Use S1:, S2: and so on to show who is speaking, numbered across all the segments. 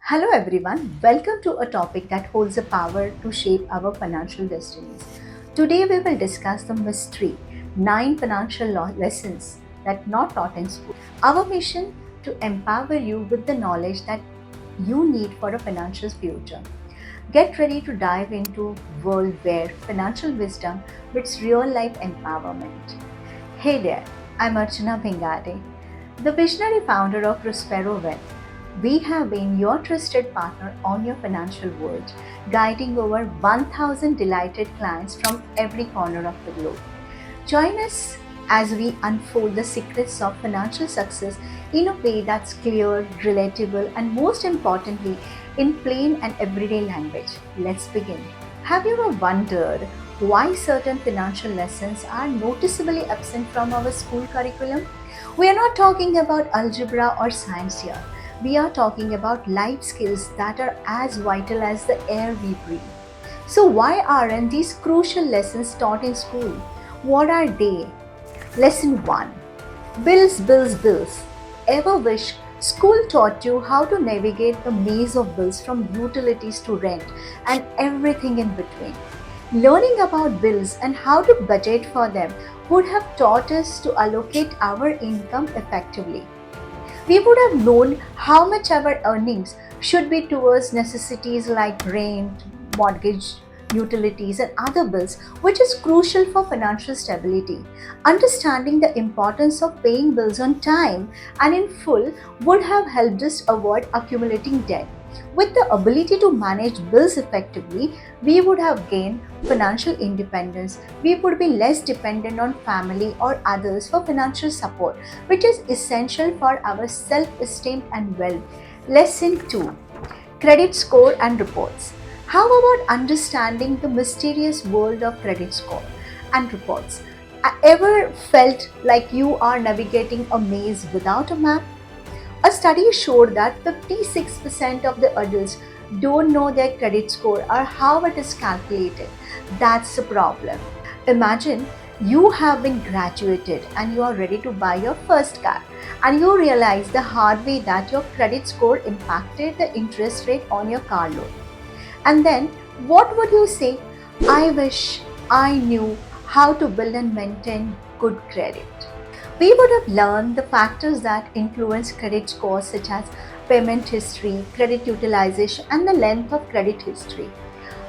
S1: Hello everyone, welcome to a topic that holds the power to shape our financial destinies. Today we will discuss the mystery 9 financial lessons that not taught in school. Our mission to empower you with the knowledge that you need for a financial future. Get ready to dive into a world where financial wisdom meets real life empowerment. Hey there, I'm Archanaa Bhingardde, the visionary founder of Prospero Wealth. We have been your trusted partner on your financial world, guiding over 1,000 delighted clients from every corner of the globe. Join us as we unfold the secrets of financial success in a way that's clear, relatable, and most importantly, in plain and everyday language. Let's begin. Have you ever wondered why certain financial lessons are noticeably absent from our school curriculum? We are not talking about algebra or science here. We are talking about life skills that are as vital as the air we breathe. So, why aren't these crucial lessons taught in school? What are they? Lesson 1: Bills, bills, bills. Ever wish school taught you how to navigate the maze of bills from utilities to rent and everything in between? Learning about bills and how to budget for them would have taught us to allocate our income effectively. We would have known how much our earnings should be towards necessities like rent, mortgage, utilities, and other bills, which is crucial for financial stability. Understanding the importance of paying bills on time and in full would have helped us avoid accumulating debt. With the ability to manage bills effectively, we would have gained financial independence. We would be less dependent on family or others for financial support, which is essential for our self esteem and wealth. Lesson 2: Credit score and reports. How about understanding the mysterious world of credit score and reports? Ever felt like you are navigating a maze without a map? A study showed that 56% of the adults don't know their credit score or how it is calculated. That's a problem. Imagine you have been graduated and you are ready to buy your first car, and you realize the hard way that your credit score impacted the interest rate on your car loan. And then what would you say? I wish I knew how to build and maintain good credit. We would have learned the factors that influence credit scores, such as payment history, credit utilization, and the length of credit history.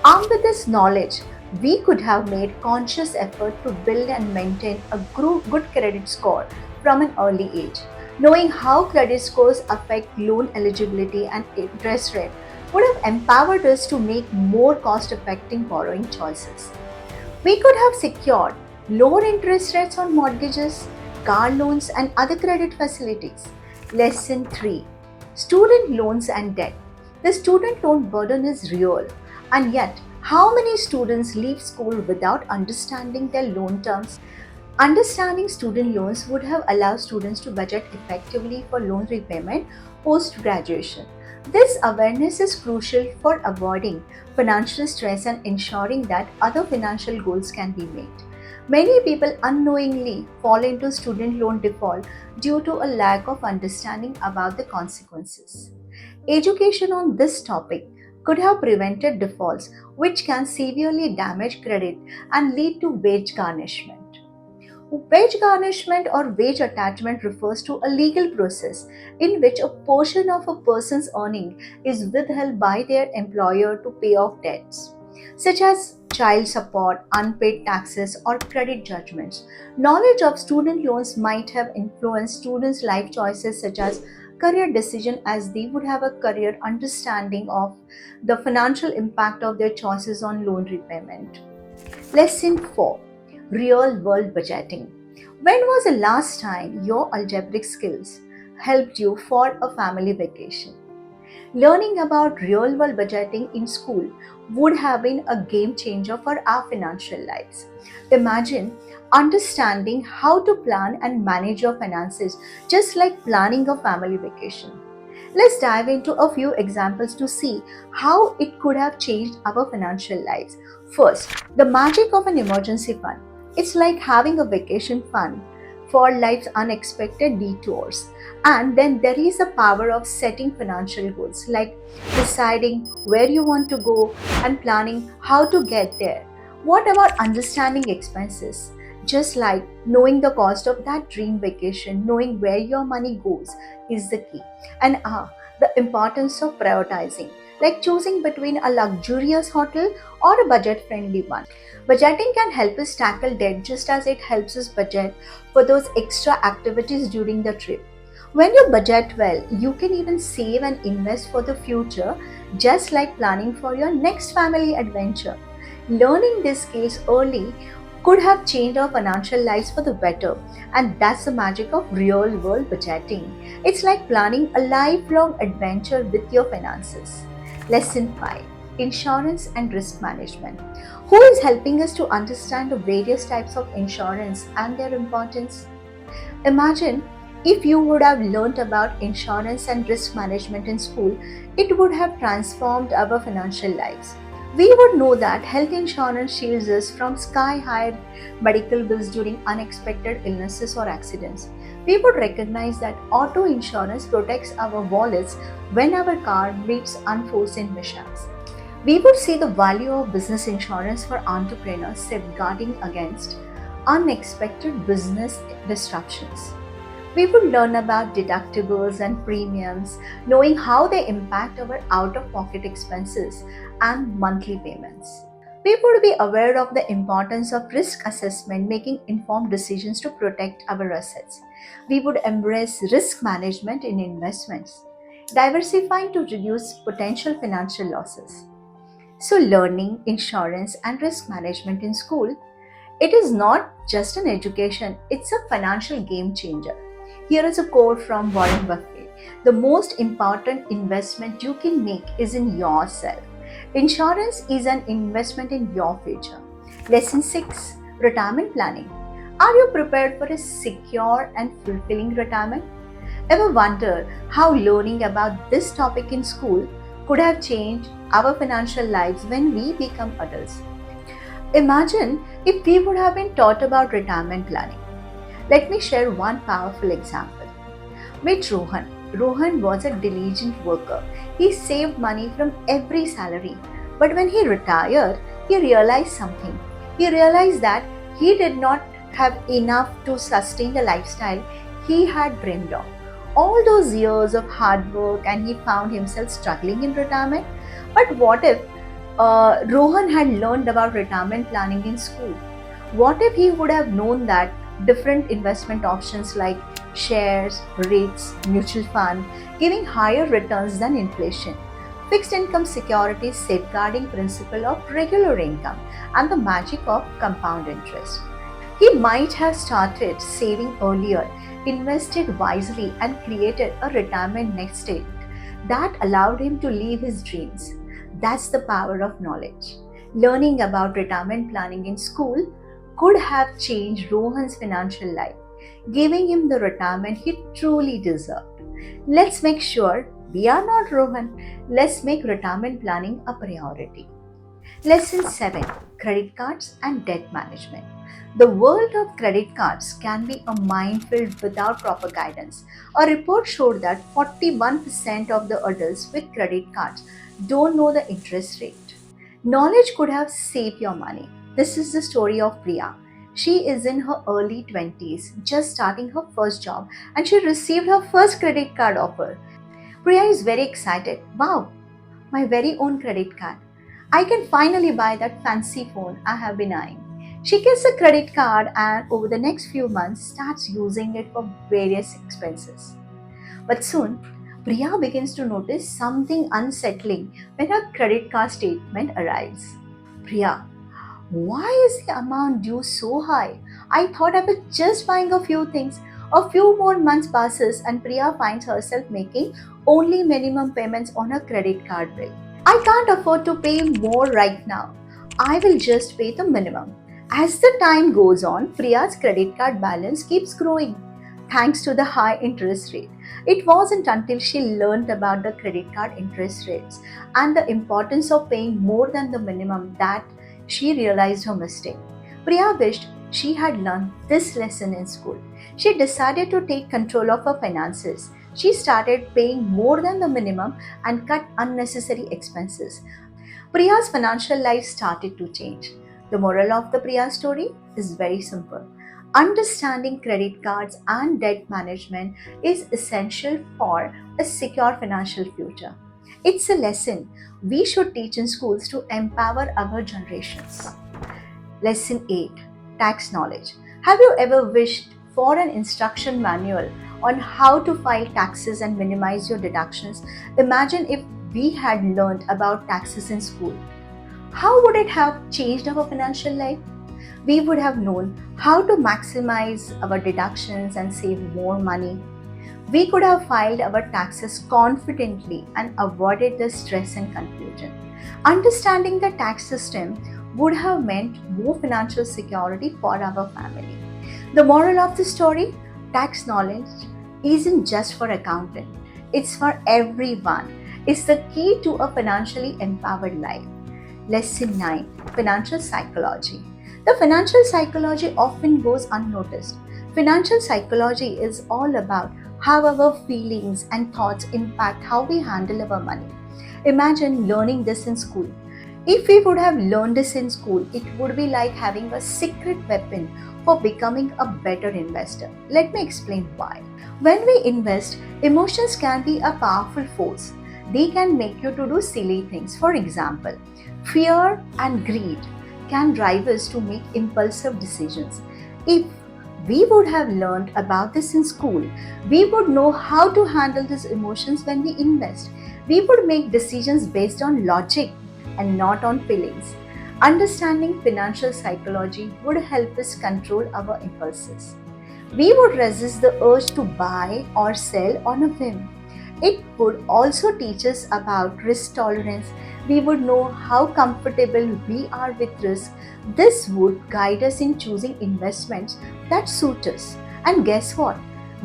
S1: Armed with this knowledge, we could have made conscious effort to build and maintain a good credit score from an early age. Knowing how credit scores affect loan eligibility and interest rate would have empowered us to make more cost-effective borrowing choices. We could have secured lower interest rates on mortgages, car loans, and other credit facilities. Lesson 3: Student loans and debt. The student loan burden is real, and yet, how many students leave school without understanding their loan terms? Understanding student loans would have allowed students to budget effectively for loan repayment post graduation. This awareness is crucial for avoiding financial stress and ensuring that other financial goals can be met. Many people unknowingly fall into student loan default due to a lack of understanding about the consequences. Education on this topic could have prevented defaults, which can severely damage credit and lead to wage garnishment. Wage garnishment or wage attachment refers to a legal process in which a portion of a person's earning is withheld by their employer to pay off debts, such as child support, unpaid taxes, or credit judgments. Knowledge of student loans might have influenced students' life choices, such as career decision, as they would have a career understanding of the financial impact of their choices on loan repayment. Lesson 4: Real world budgeting. When was the last time your algebraic skills helped you for a family vacation? Learning about real world budgeting in school would have been a game changer for our financial lives. Imagine understanding how to plan and manage your finances just like planning a family vacation. Let's dive into a few examples to see how it could have changed our financial lives. First, the magic of an emergency fund. It's like having a vacation fund for life's unexpected detours. And then there is the power of setting financial goals, like deciding where you want to go and planning how to get there. What about understanding expenses? Just like knowing the cost of that dream vacation, knowing where your money goes is the key. And the importance of prioritizing, like choosing between a luxurious hotel or a budget friendly one. Budgeting can help us tackle debt just as it helps us budget for those extra activities during the trip. When you budget well, you can even save and invest for the future, just like planning for your next family adventure. Learning these skills early could have changed our financial lives for the better, and that's the magic of real world budgeting. It's like planning a lifelong adventure with your finances. Lesson 5: Insurance and Risk Management. Who is helping us to understand the various types of insurance and their importance? Imagine if you would have learnt about insurance and risk management in school, it would have transformed our financial lives. We would know that health insurance shields us from sky high medical bills during unexpected illnesses or accidents. We would recognize that auto insurance protects our wallets when our car meets unforeseen mishaps. We would see the value of business insurance for entrepreneurs, safeguarding against unexpected business disruptions. We would learn about deductibles and premiums, knowing how they impact our out of pocket expenses and monthly payments. We would be aware of the importance of risk assessment, making informed decisions to protect our assets. We would embrace risk management in investments, diversifying to reduce potential financial losses. So, learning insurance and risk management in school, it is not just an education, it's a financial game changer. Here is a quote from Warren Buffett: the most important investment you can make is in yourself. Insurance is an investment in your future. Lesson 6: Retirement Planning. Are you prepared for a secure and fulfilling retirement? Ever wonder how learning about this topic in school could have changed our financial lives when we become adults? Imagine if we would have been taught about retirement planning. Let me share one powerful example. Meet Rohan. Rohan was a diligent worker. He saved money from every salary. But when he retired, he realized something. He realized that he did not have enough to sustain the lifestyle he had dreamed of. All those years of hard work, and he found himself struggling in retirement. But what if Rohan had learned about retirement planning in school? What if he would have known that different investment options like shares, REITs, mutual fund, giving higher returns than inflation, fixed income securities safeguarding principle of regular income, and the magic of compound interest? He might have started saving earlier, invested wisely, and created a retirement nest egg that allowed him to live his dreams. That's the power of knowledge. Learning about retirement planning in school could have changed Rohan's financial life, giving him the retirement he truly deserved. Let's make sure we are not Rohan. Let's make retirement planning a priority. Lesson 7: Credit Cards and Debt Management. The world of credit cards can be a minefield without proper guidance. A report showed that 41% of the adults with credit cards don't know the interest rate. Knowledge could have saved your money. This is the story of Priya. She is in her early 20s, just starting her first job, and she received her first credit card offer. Priya is very excited. Wow, my very own credit card. I can finally buy that fancy phone I have been eyeing. She gets a credit card and over the next few months starts using it for various expenses. But soon, Priya begins to notice something unsettling when her credit card statement arrives. Priya, why is the amount due so high? I thought I was just buying a few things. A few more months passes and Priya finds herself making only minimum payments on her credit card bill. I can't afford to pay more right now. I will just pay the minimum. As the time goes on, Priya's credit card balance keeps growing thanks to the high interest rate. It wasn't until she learned about the credit card interest rates and the importance of paying more than the minimum that she realized her mistake. Priya wished she had learned this lesson in school. She decided to take control of her finances. She started paying more than the minimum and cut unnecessary expenses. Priya's financial life started to change. The moral of the Priya story is very simple. Understanding credit cards and debt management is essential for a secure financial future. It's a lesson we should teach in schools to empower our generations. Lesson 8, Tax Knowledge. Have you ever wished for an instruction manual on how to file taxes and minimize your deductions? Imagine if we had learned about taxes in school. How would it have changed our financial life? We would have known how to maximize our deductions and save more money. We could have filed our taxes confidently and avoided the stress and confusion. Understanding the tax system would have meant more financial security for our family. The moral of the story, tax knowledge isn't just for accountant, it's for everyone. It's the key to a financially empowered life. Lesson 9, Financial Psychology. The financial psychology often goes unnoticed. Financial psychology is all about how our feelings and thoughts impact how we handle our money. Imagine learning this in school. If we would have learned this in school, it would be like having a secret weapon for becoming a better investor. Let me explain why. When we invest, emotions can be a powerful force. They can make you to do silly things. For example, fear and greed can drive us to make impulsive decisions. If we would have learned about this in school, we would know how to handle these emotions when we invest. We would make decisions based on logic and not on feelings. Understanding financial psychology would help us control our impulses. We would resist the urge to buy or sell on a whim. It would also teach us about risk tolerance. We would know how comfortable we are with risk. This would guide us in choosing investments that suit us. And guess what?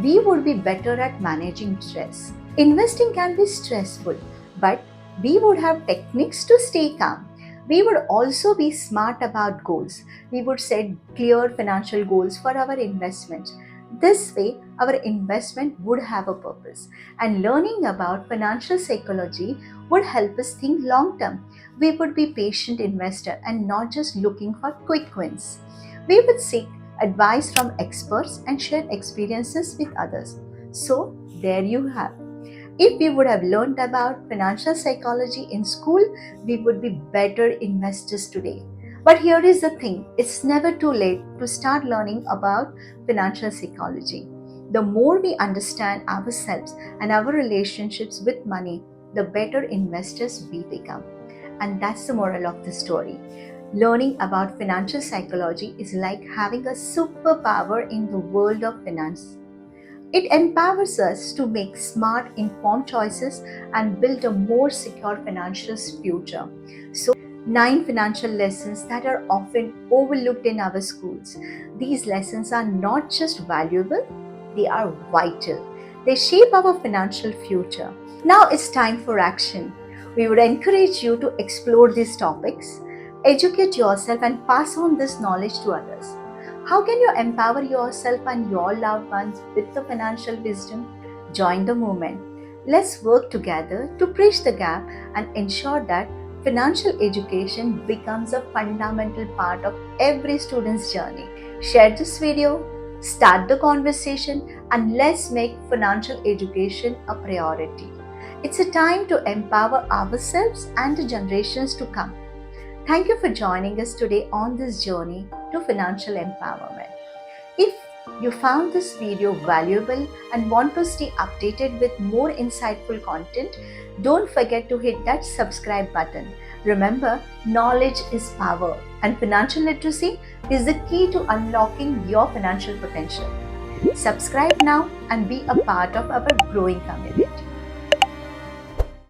S1: We would be better at managing stress. Investing can be stressful, but we would have techniques to stay calm. We would also be smart about goals. We would set clear financial goals for our investments. This way, our investment would have a purpose. And learning about financial psychology would help us think long term. We would be patient investor and not just looking for quick wins. We would seek advice from experts and share experiences with others. So, there you have. If we would have learned about financial psychology in school, we would be better investors today. But here is the thing, it's never too late to start learning about financial psychology. The more we understand ourselves and our relationships with money, the better investors we become. And that's the moral of the story. Learning about financial psychology is like having a superpower in the world of finance. It empowers us to make smart, informed choices and build a more secure financial future. So, 9 financial lessons that are often overlooked in our schools. These lessons are not just valuable, they are vital. They shape our financial future. Now it's time for action. We would encourage you to explore these topics, educate yourself, and pass on this knowledge to others. How can you empower yourself and your loved ones with the financial wisdom? Join the movement. Let's work together to bridge the gap and ensure that financial education becomes a fundamental part of every student's journey. Share this video, start the conversation, and let's make financial education a priority. It's a time to empower ourselves and the generations to come. Thank you for joining us today on this journey to financial empowerment. If you found this video valuable and want to stay updated with more insightful content, don't forget to hit that subscribe button. Remember, knowledge is power, and financial literacy is the key to unlocking your financial potential. Subscribe now and be a part of our growing community.